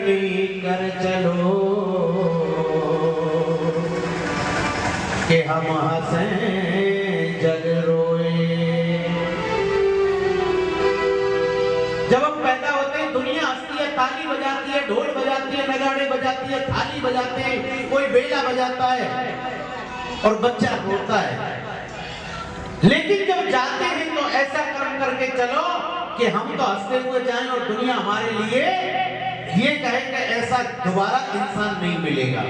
कर चलो कि हम हंसें जग रोए। जब हम पैदा होते हैं दुनिया हंसती है, ताली बजाती है, ढोल बजाती है, नगाड़े बजाती है, थाली बजाते हैं, कोई बेला बजाता है और बच्चा रोता है। लेकिन जब जाते हैं तो ऐसा कर्म करके चलो कि हम तो हंसते हुए जाएं और दुनिया हमारे लिए ये कहे कि ऐसा दोबारा इंसान नहीं मिलेगा।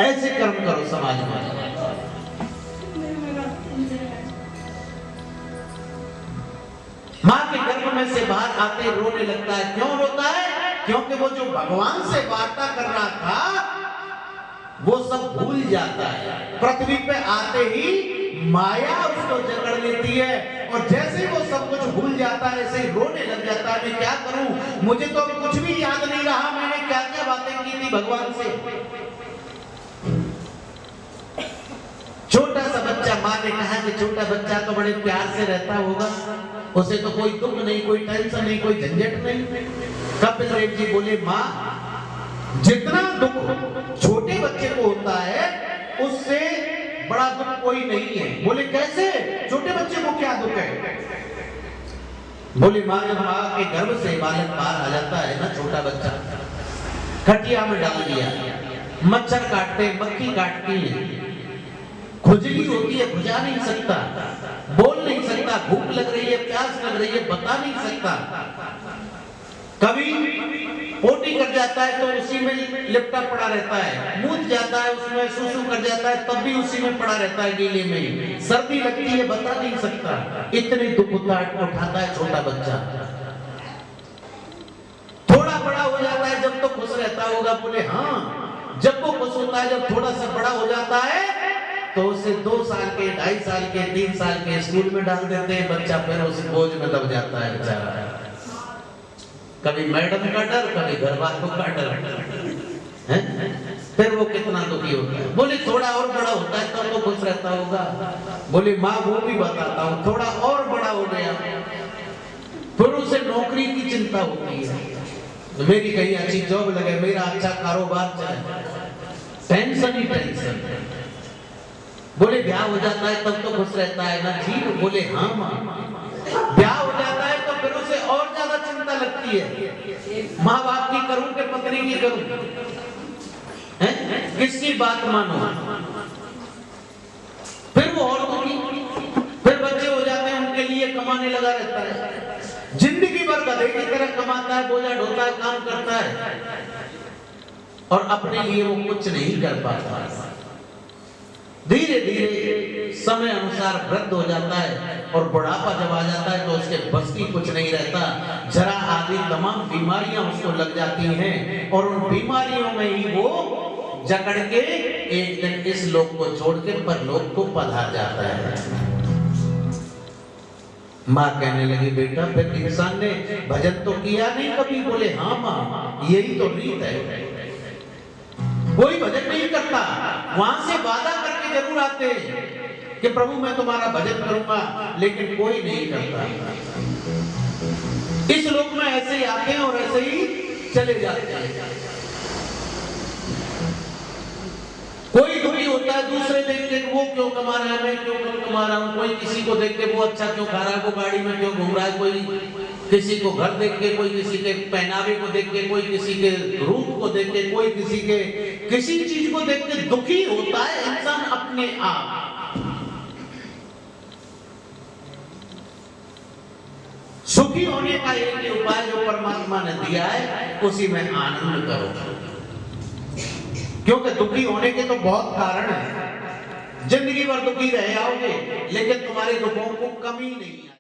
ऐसे कर्म करो समाज में। माँ के गर्भ में से बाहर आते रोने लगता है। क्यों रोता है? क्योंकि वो जो भगवान से वार्ता कर रहा था वो सब भूल जाता है। पृथ्वी पे आते ही माया उसको जकड़ लेती है और जैसे ही वो सब कुछ भूल जाता है ऐसे ही रोने लग जाता है। मैं क्या करूं, मुझे तो कुछ भी याद नहीं रहा, मैंने क्या क्या बातें की थी भगवान से। छोटा सा बच्चा, माँ ने कहा कि छोटा बच्चा तो बड़े प्यार से रहता होगा, उसे तो कोई दुख नहीं, कोई टेंशन नहीं, कोई झंझट नहीं। कपिल देव जी बोले, माँ जितना दुख छोटे बच्चे को होता है उससे बड़ा दुख कोई नहीं है। बोले कैसे? छोटे बच्चे को क्या दुख है? बोले माँ जब माँ के गर्भ से बालक बाहर आ जाता है ना, छोटा बच्चा, खटिया में डाल दिया, मच्छर काटते हैं, मक्खी काटती है, खुजली होती है, खुजा नहीं सकता, बोल नहीं सकता, भूख लग रही है, प्यास लग रही है, बता नहीं सकता। कभी पोटी कर जाता है तो उसी में लिपटा पड़ा रहता है, मूत जाता है उसमें, सुसु कर जाता है तब भी उसी में पड़ा रहता है, गीले में। सर्दी लगती है, बता नहीं सकता, इतने दुख उठाता है छोटा बच्चा। थोड़ा बड़ा हो जाता है जब तो खुश रहता होगा। बोले हाँ, जब वो खुश होता है, जब थोड़ा सा बड़ा हो जाता है तो उसे 2 साल के, 2.5 साल के, 3 साल के स्कूल में डाल देते हैं। बच्चा फिर उस बोझ में दब जाता है बेचारा। कभी मैडम का डर, कभी घर वालों का डर है? फिर वो कितना दुखी होता है। बोले थोड़ा और बड़ा होता है तब तो खुश रहता होगा। बोले माँ वो भी बताता हूँ, थोड़ा और बड़ा हो गया फिर उसे नौकरी की चिंता होती है, तो मेरी कहीं अच्छी जॉब लगे, मेरा अच्छा कारोबार चले, टेंशन ही टेंशन। बोले ब्याह हो जाता है तब तो खुश रहता है ना? ठीक। बोले हाँ माँ, ब्याह हो जाता है तो फिर उसे और ज्यादा चिंता लगती है, माँ बाप की करूं कि पत्नी की करूं, किसकी बात मानो। फिर वो और दुखी। फिर बच्चे हो जाते हैं, उनके लिए कमाने लगा रहता है, जिंदगी भर गधे की तरह कमाता है, बोझा ढोता है, काम करता है और अपने लिए वो कुछ नहीं कर पाता। धीरे धीरे समय अनुसार वृद्ध हो जाता है और बुढ़ापा जब आ जाता है तो उसके बस की कुछ नहीं रहता। जरा आदि तमाम बीमारियां उसको लग जाती हैं और उन बीमारियों में ही वो जकड़ के एक दिन इस लोक को छोड़ के परलोक को पधार जाता है। माँ कहने लगी, बेटा फिर इंसान ने भजन तो किया नहीं कभी? बोले हाँ माँ, यही तो रीत है, कोई भजन नहीं करता। वहां से वादा करके जरूर आते कि प्रभु मैं तुम्हारा भजन करूंगा, लेकिन कोई नहीं करता। इस लोक में ऐसे ही आते हैं और ऐसे ही चले जाते हैं। कोई दुखी होता है दूसरे देख के, वो क्यों कमा रहा है, मैं क्यों कम कमा रहा हूं। कोई किसी को देख के वो अच्छा क्यों खा रहा है, वो गाड़ी में क्यों घूम रहा है। कोई किसी को घर देख के, कोई किसी के पहनावे को देख के, कोई किसी के रूप को देख के, कोई किसी के किसी चीज को देख के दुखी होता है इंसान अपने आप। सुखी होने का एक ही उपाय जो परमात्मा ने दिया है, उसी में आनंद करो। क्योंकि दुखी होने के तो बहुत कारण है, जिंदगी भर दुखी रह आओगे लेकिन तुम्हारे दुखों को कमी नहीं है।